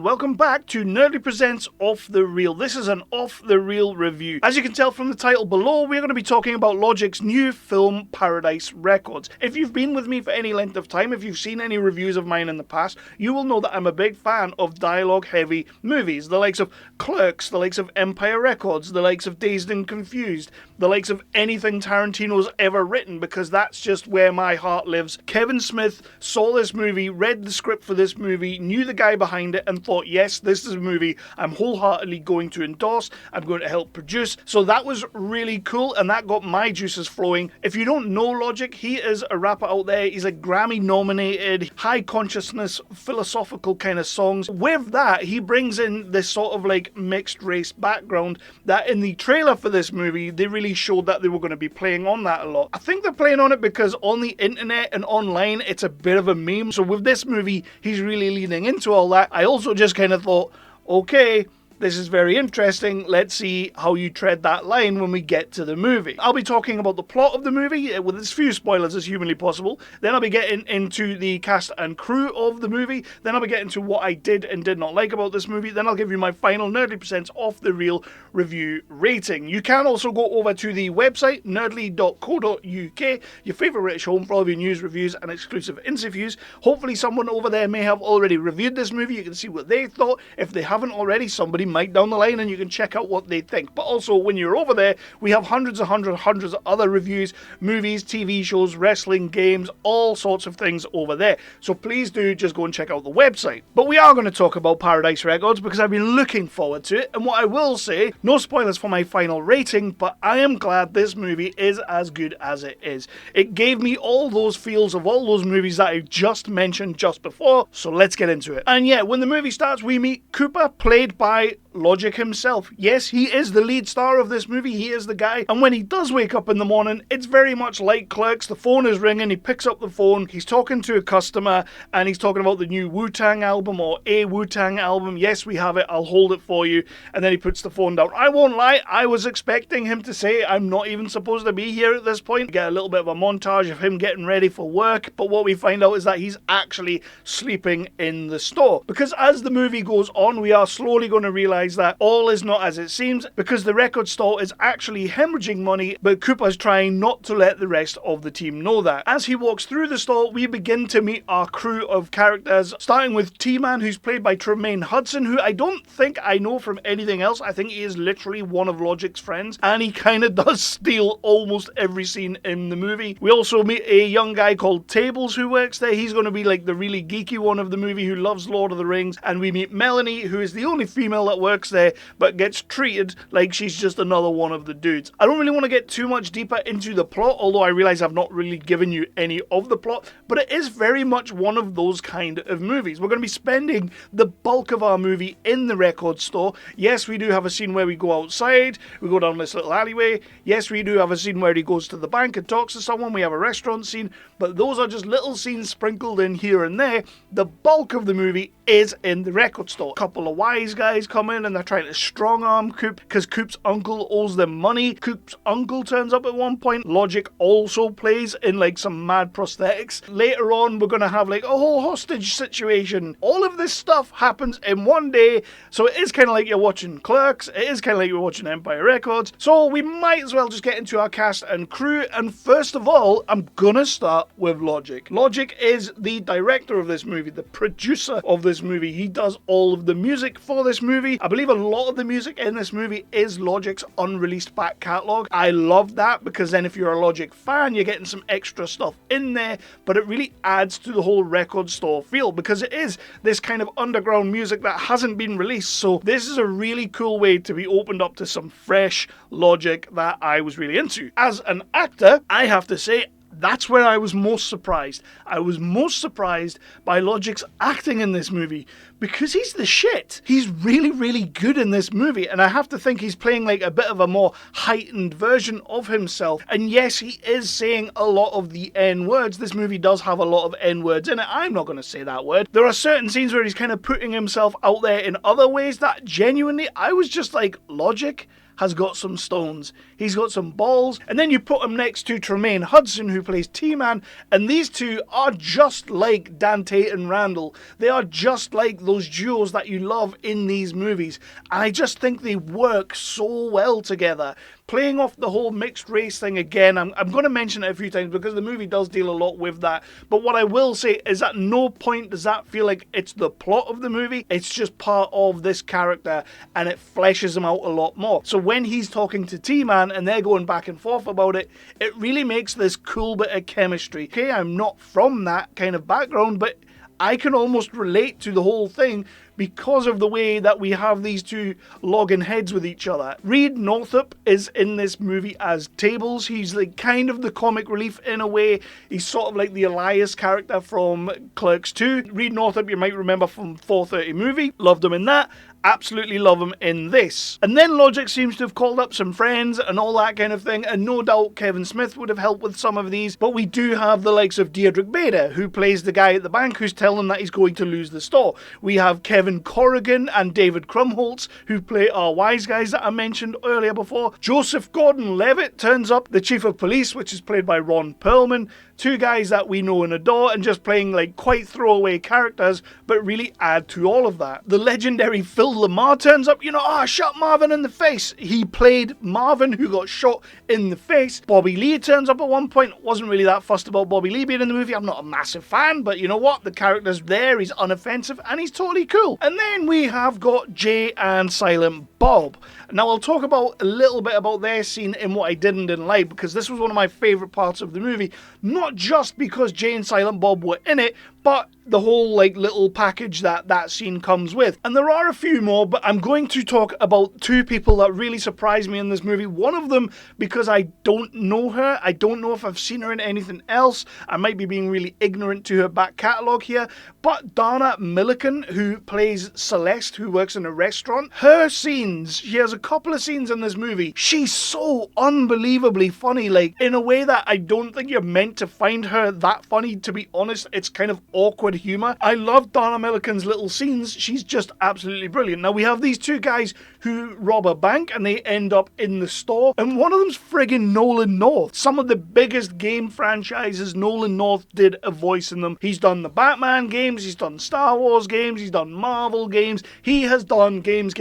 Welcome back to Nerdly Presents Off the Reel. This is an Off the Reel review. As you can tell from the title below, we're going to be talking about Logic's new film, Paradise Records. If you've been with me for any length of time, if you've seen any reviews of mine in the past, you will know that I'm a big fan of dialogue-heavy movies. The likes of Clerks, the likes of Empire Records, the likes of Dazed and Confused, the likes of anything Tarantino's ever written, because that's just where my heart lives. Kevin Smith saw this movie, read the script for this movie, knew the guy behind it, and thought, yes, this is a movie I'm wholeheartedly going to endorse, I'm going to help produce. So that was really cool, and that got my juices flowing. If you don't know Logic, he is a rapper out there. He's a Grammy-nominated, high-consciousness, philosophical kind of songs. With that, he brings in this sort of like mixed-race background that in the trailer for this movie, they really showed that they were going to be playing on that a lot. I think they're playing on it because on the internet and online, it's a bit of a meme. So with this movie, he's really leaning into all that. I also just kind of thought, okay, this is very interesting. Let's see how you tread that line when we get to the movie. I'll be talking about the plot of the movie with as few spoilers as humanly possible. Then I'll be getting into the cast and crew of the movie. Then I'll be getting to what I did and did not like about this movie. Then I'll give you my final Nerdly% Off the Reel review rating. You can also go over to the website, nerdly.co.uk, your favourite British home for all of your news, reviews and exclusive interviews. Hopefully someone over there may have already reviewed this movie. You can see what they thought. If they haven't already, somebody might down the line and you can check out what they think. But also, when you're over there, we have hundreds of other reviews, movies, TV shows, wrestling, games, all sorts of things over there. So please do just go and check out the website. But we are going to talk about Paradise Records because I've been looking forward to it. And what I will say, no spoilers for my final rating, but I am glad this movie is as good as it is. It gave me all those feels of all those movies that I just mentioned just before. So let's get into it. And yeah, when the movie starts, we meet Cooper, played by Logic himself. Yes, he is the lead star of this movie, he is the guy, and when he does wake up in the morning, it's very much like Clerks. The phone is ringing, he picks up the phone, he's talking to a customer, and he's talking about the new Wu-Tang album, or a Wu-Tang album. Yes, we have it, I'll hold it for you, and then he puts the phone down. I won't lie, I was expecting him to say, I'm not even supposed to be here at this point. We get a little bit of a montage of him getting ready for work, but what we find out is that he's actually sleeping in the store, because as the movie goes on, we are slowly going to realize that all is not as it seems, because the record store is actually hemorrhaging money, but Cooper's trying not to let the rest of the team know that. As he walks through the store, we begin to meet our crew of characters, starting with T-Man, who's played by Tramayne Hudson, who I don't think I know from anything else. I think he is literally one of Logic's friends, and he kind of does steal almost every scene in the movie. We also meet a young guy called Tables who works there. He's going to be like the really geeky one of the movie who loves Lord of the Rings, and we meet Melanie, who is the only female that works there, but gets treated like she's just another one of the dudes. I don't really want to get too much deeper into the plot, although I realize I've not really given you any of the plot, but it is very much one of those kind of movies. We're going to be spending the bulk of our movie in the record store. Yes, we do have a scene where we go outside, we go down this little alleyway. Yes, we do have a scene where he goes to the bank and talks to someone. We have a restaurant scene, but those are just little scenes sprinkled in here and there. The bulk of the movie is in the record store. A couple of wise guys come in and they're trying to strong-arm Coop because Coop's uncle owes them money. Coop's uncle turns up at one point. Logic also plays in like some mad prosthetics. Later on, we're going to have like a whole hostage situation. All of this stuff happens in one day, so it is kind of like you're watching Clerks. It is kind of like you're watching Empire Records. So we might as well just get into our cast and crew. And first of all, I'm going to start with Logic. Logic is the director of this movie, the producer of this movie. He does all of the music for this movie. I believe a lot of the music in this movie is Logic's unreleased back catalogue. I love that because then if you're a Logic fan, you're getting some extra stuff in there, but it really adds to the whole record store feel because it is this kind of underground music that hasn't been released. So this is a really cool way to be opened up to some fresh Logic that I was really into. As an actor, I have to say, that's where I was most surprised. I was most surprised by Logic's acting in this movie because he's the shit. He's really, really good in this movie, and I have to think he's playing like a bit of a more heightened version of himself. And yes, he is saying a lot of the N-words. This movie does have a lot of N-words in it. I'm not going to say that word. There are certain scenes where he's kind of putting himself out there in other ways that genuinely, I was just like, Logic has got some stones. He's got some balls. And then you put him next to Tramayne Hudson, who plays T-Man, and these two are just like Dante and Randall. They are just like those duos that you love in these movies. And I just think they work so well together. Playing off the whole mixed race thing again, I'm going to mention it a few times because the movie does deal a lot with that. But what I will say is at no point does that feel like it's the plot of the movie. It's just part of this character and it fleshes him out a lot more. So when he's talking to T-Man and they're going back and forth about it, it really makes this cool bit of chemistry. Okay, I'm not from that kind of background, but I can almost relate to the whole thing because of the way that we have these two logging heads with each other. Reed Northup is in this movie as Tables. He's like kind of the comic relief in a way. He's sort of like the Elias character from Clerks 2. Reed Northup you might remember from 4:30 movie. Loved him in that. Absolutely love him in this. And then Logic seems to have called up some friends and all that kind of thing, and no doubt Kevin Smith would have helped with some of these, but we do have the likes of Diedrich Bader, who plays the guy at the bank who's telling him that he's going to lose the store. We have Kevin Corrigan and David Krumholtz, who play our wise guys that I mentioned earlier before. Joseph Gordon-Levitt turns up, the chief of police, which is played by Ron Perlman. Two guys that we know and adore, and just playing like quite throwaway characters, but really add to all of that. The legendary Phil Lamar turns up, shot Marvin in the face. He played Marvin, who got shot in the face. Bobby Lee turns up at one point. Wasn't really that fussed about Bobby Lee being in the movie. I'm not a massive fan, but you know what? The character's there, he's unoffensive, and he's totally cool. And then we have got Jay and Silent Bob. Now I'll talk about a little bit about their scene in what I did and didn't like, because this was one of my favourite parts of the movie. Not just because Jay and Silent Bob were in it, but the whole like little package that scene comes with. And there are a few more, but I'm going to talk about two people that really surprised me in this movie. One of them because I don't know her. I don't know if I've seen her in anything else. I might be being really ignorant to her back catalogue here. But Dana Milliken, who plays Celeste, who works in a restaurant, her scenes, she has a couple of scenes in this movie. She's so unbelievably funny, like in a way that I don't think you're meant to find her that funny, to be honest. It's kind of awkward humour. I love Dana Milliken's little scenes. She's just absolutely brilliant. Now we have these two guys who rob a bank and they end up in the store, and one of them's friggin' Nolan North. Some of the biggest game franchises, Nolan North did a voice in them. He's done the Batman games, he's done Star Wars games, he's done Marvel games, he has done games,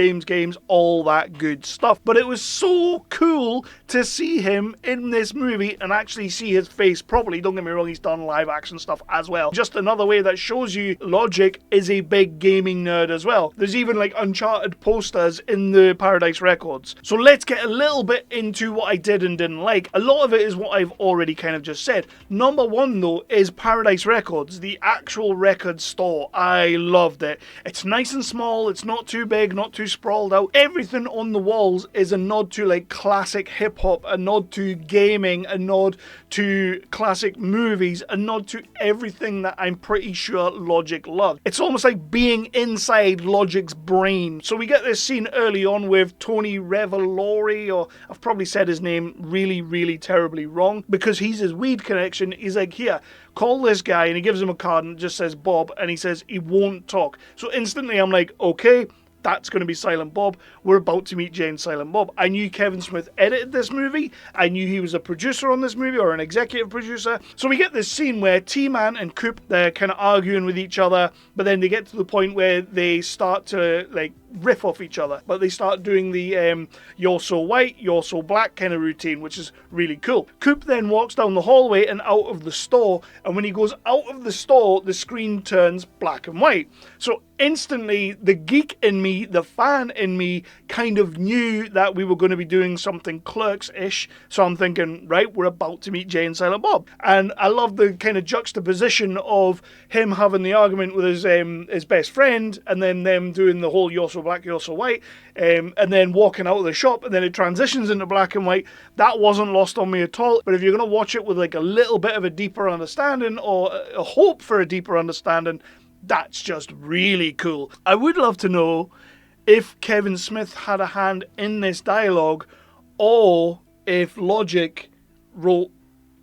all that good stuff. But it was so cool to see him in this movie and actually see his face properly. Don't get me wrong, he's done live action stuff as well. Just another way that shows you Logic is a big gaming nerd as well. There's even like Uncharted posters in the Paradise Records. So let's get a little bit into what I did and didn't like. A lot of it is what I've already kind of just said. Number one though is Paradise Records, the actual record store. I loved it. It's nice and small, it's not too big, not too sprawled out. Everything on the walls is a nod to like classic hip hop, a nod to gaming, a nod to classic movies, a nod to everything that I'm pretty sure Logic loved. It's almost like being inside Logic's brain. So we get this scene early on with Tony Revolori, or I've probably said his name really terribly wrong, because he's his weed connection. He's like, here, call this guy, and he gives him a card and it just says Bob, and he says he won't talk. So instantly I'm like, okay, that's going to be Silent Bob. We're about to meet Jay and Silent Bob. I knew Kevin Smith edited this movie. I knew he was a producer on this movie, or an executive producer. So we get this scene where T-Man and Coop, they're kind of arguing with each other, but then they get to the point where they start to like riff off each other, but they start doing the you're so white, you're so black kind of routine, which is really cool. Coop then walks down the hallway and out of the store, and when he goes out of the store, the screen turns black and white. So instantly, the geek in me, the fan in me, kind of knew that we were going to be doing something Clerks-ish. So I'm thinking, right, we're about to meet Jay and Silent Bob. And I love the kind of juxtaposition of him having the argument with his best friend, and then them doing the whole you're so black, you're so white, and then walking out of the shop, and then it transitions into black and white. That wasn't lost on me at all. But if you're going to watch it with like a little bit of a deeper understanding, or a hope for a deeper understanding, that's just really cool. I would love to know if Kevin Smith had a hand in this dialogue, or if Logic wrote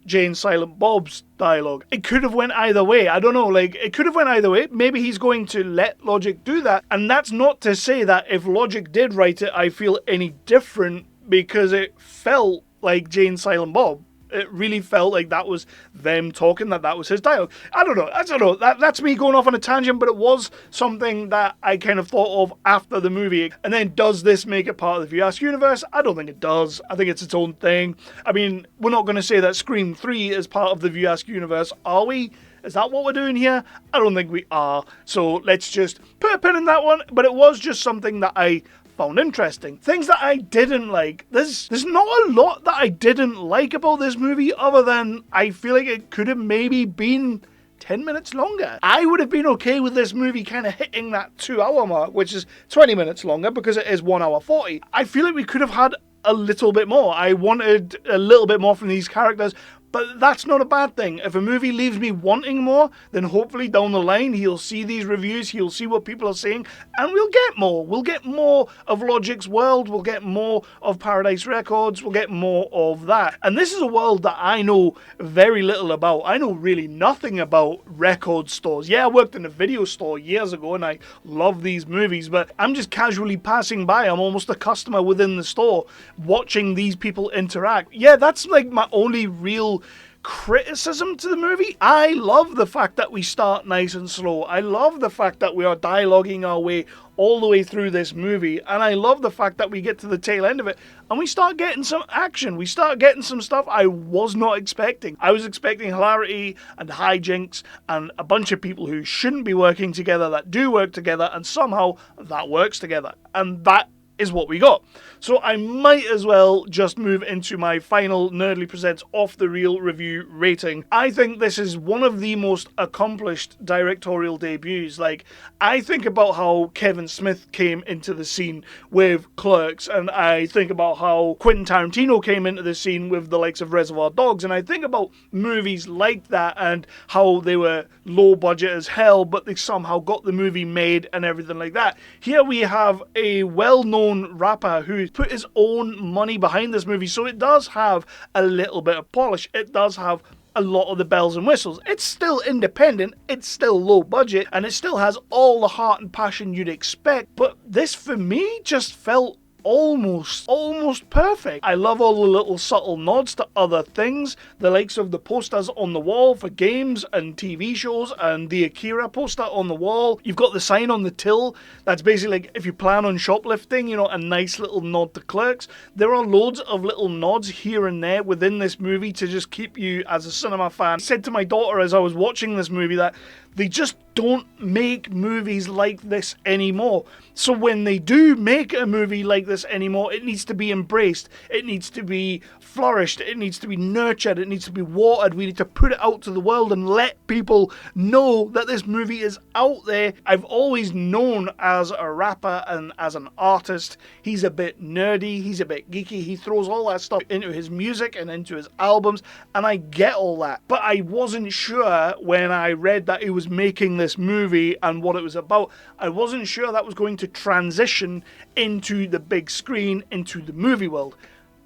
Jay and Silent Bob's dialogue. It could have went either way. I don't know, like, it could have went either way. Maybe he's going to let Logic do that. And that's not to say that if Logic did write it, I feel any different, because it felt like Jay and Silent Bob. It really felt like that was them talking, that was his dialogue. I don't know. That's me going off on a tangent, but it was something that I kind of thought of after the movie. And then, does this make it part of the View-Ask universe? I don't think it does. I think it's its own thing. I mean, we're not going to say that Scream 3 is part of the View-Ask universe, are we? Is that what we're doing here? I don't think we are. So let's just put a pin in that one. But it was just something that I found interesting. Things that I didn't like. There's not a lot that I didn't like about this movie, other than I feel like it could have maybe been 10 minutes longer. I would have been okay with this movie kind of hitting that 2-hour mark, which is 20 minutes longer because it is 1 hour 40. I feel like we could have had a little bit more. I wanted a little bit more from these characters, but that's not a bad thing. If a movie leaves me wanting more, then hopefully down the line he'll see these reviews, he'll see what people are saying, and we'll get more. We'll get more of Logic's world, we'll get more of Paradise Records, we'll get more of that. And this is a world that I know very little about. I know really nothing about record stores. Yeah, I worked in a video store years ago and I love these movies, but I'm just casually passing by. I'm almost a customer within the store watching these people interact. Yeah, that's like my only real criticism to the movie. I love the fact that we start nice and slow. I love the fact that we are dialoguing our way all the way through this movie, and I love the fact that we get to the tail end of it and we start getting some action. We start getting some stuff I was not expecting. I was expecting hilarity and hijinks and a bunch of people who shouldn't be working together that do work together, and somehow that works together, and that is what we got. So I might as well just move into my final Nerdly Presents Off the Reel review rating. I think this is one of the most accomplished directorial debuts. Like, I think about how Kevin Smith came into the scene with Clerks, and I think about how Quentin Tarantino came into the scene with the likes of Reservoir Dogs, and I think about movies like that and how they were low budget as hell, but they somehow got the movie made and everything like that. Here we have a well-known rapper who put his own money behind this movie, so it does have a little bit of polish. It does have a lot of the bells and whistles. It's still independent, it's still low budget, and it still has all the heart and passion you'd expect, but this for me just felt almost perfect. I love all the little subtle nods to other things, the likes of the posters on the wall for games and TV shows, and the Akira poster on the wall. You've got the sign on the till that's basically like, if you plan on shoplifting, you know, a nice little nod to Clerks. There are loads of little nods here and there within this movie to just keep you as a cinema fan. I said to my daughter as I was watching this movie that they just don't make movies like this anymore. So when they do make a movie like this anymore, it needs to be embraced. It needs to be flourished. It needs to be nurtured. It needs to be watered. We need to put it out to the world and let people know that this movie is out there. I've always known as a rapper and as an artist, he's a bit nerdy, he's a bit geeky. He throws all that stuff into his music and into his albums, and I get all that. But I wasn't sure when I read that he was making this movie and what it was about. I wasn't sure that was going to transition into the big screen, into the movie world.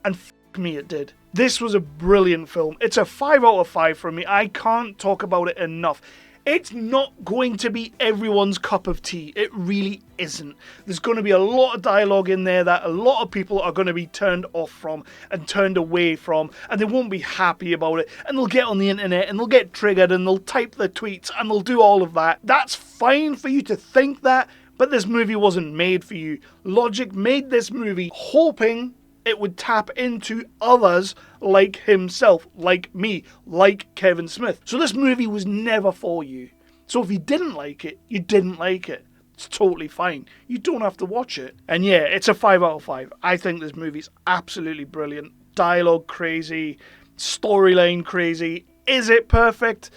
And me, it did. This was a brilliant film. It's a 5 out of 5 for me. I can't talk about it enough. It's not going to be everyone's cup of tea. It really isn't. There's going to be a lot of dialogue in there that a lot of people are going to be turned off from and turned away from, and they won't be happy about it, and they'll get on the internet and they'll get triggered and they'll type their tweets and they'll do all of that. That's fine for you to think that, but this movie wasn't made for you. Logic made this movie hoping it would tap into others like himself, like me, like Kevin Smith. So this movie was never for you. So if you didn't like it, you didn't like it. It's totally fine. You don't have to watch it. And yeah, it's a 5 out of 5. I think this movie's absolutely brilliant. Dialogue crazy, storyline crazy. Is it perfect?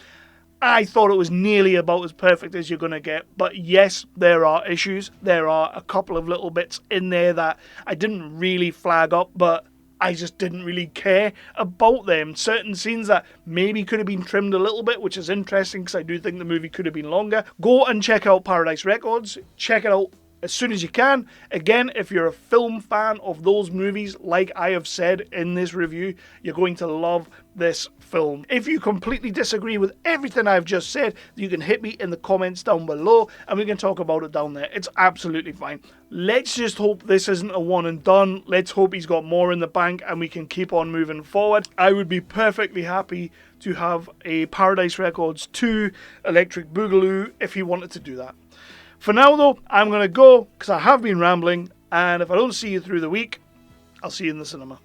I thought it was nearly about as perfect as you're going to get. But yes, there are issues. There are a couple of little bits in there that I didn't really flag up, but I just didn't really care about them. Certain scenes that maybe could have been trimmed a little bit, which is interesting because I do think the movie could have been longer. Go and check out Paradise Records. Check it out as soon as you can. Again, if you're a film fan of those movies, like I have said in this review, you're going to love this film. If you completely disagree with everything I've just said, you can hit me in the comments down below and we can talk about it down there. It's absolutely fine. Let's just hope this isn't a one and done. Let's hope he's got more in the bank and we can keep on moving forward. I would be perfectly happy to have a Paradise Records 2 Electric Boogaloo if he wanted to do that. For now though, I'm going to go because I have been rambling, and if I don't see you through the week, I'll see you in the cinema.